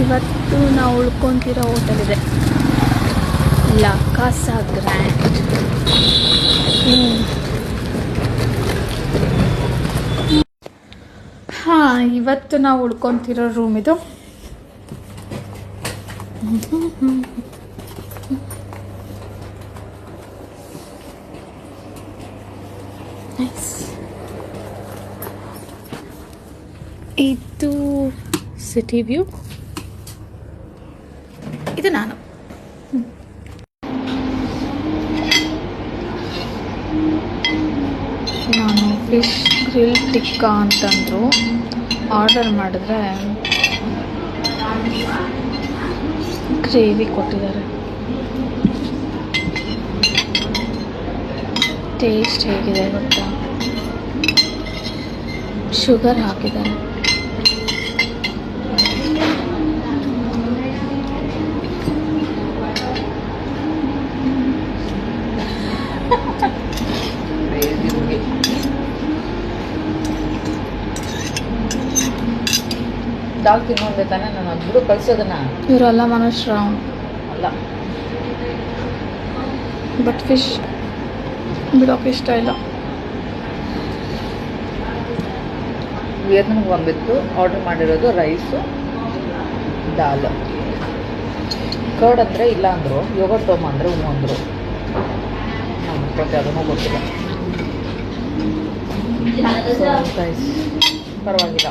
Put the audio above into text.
ಇವತ್ತು ನಾವು ಉಳ್ಕೊತಿರೋ ಹೋಟೆಲ್ ಇದೆ, ಲಾ ಕಾಸಾ ಗ್ರ್ಯಾಂಡ್. ಹಾಂ, ಇವತ್ತು ನಾವು ಉಳ್ಕೊತಿರೋ ರೂಮ್ ಇದು. ಇದು ಸಿಟಿ ವ್ಯೂ. ಇದು ನಾನು ಫಿಶ್ ಗ್ರಿಲ್ ಟಿಕ್ಕಾ ಅಂತಂದರು. ಆರ್ಡರ್ ಮಾಡಿದ್ರೆ ಗ್ರೇವಿ ಕೊಟ್ಟಿದ್ದಾರೆ. ಟೇಸ್ಟ್ ಹೇಗಿದೆ ಗೊತ್ತಾ? ಶುಗರ್ ಹಾಕಿದ್ದಾರೆ. ಡಾಗ್ ತಿನ್ನೋದು ತಾನೆ, ನಾನು ಬಿಡು ಕಳ್ಸೋದನ್ನ. ಇವರೆಲ್ಲ ಮನುಷ್ಯರ ಅಲ್ಲ, ಬಟ್ ಫಿಶ್ ಬಿಡೋಕೆ ಇಷ್ಟ ಇಲ್ಲ. ವಿಯತ್ನಾಮ್ಗೆ ಬಂದ್ಬಿಟ್ಟು ಆರ್ಡರ್ ಮಾಡಿರೋದು ರೈಸು, ದಾಲ್. ಕರ್ಡ್ ಅಂದರೆ ಇಲ್ಲ ಅಂದರು, ಯೋಗರ್ಟ್ ತೊಗೊಂಬ ಅಂದರೆ ಹ್ಞೂ ಅಂದರು. ಮತ್ತೆ ಅದನ್ನೂ ಗೊತ್ತಿಲ್ಲ. ಪರವಾಗಿಲ್ಲ.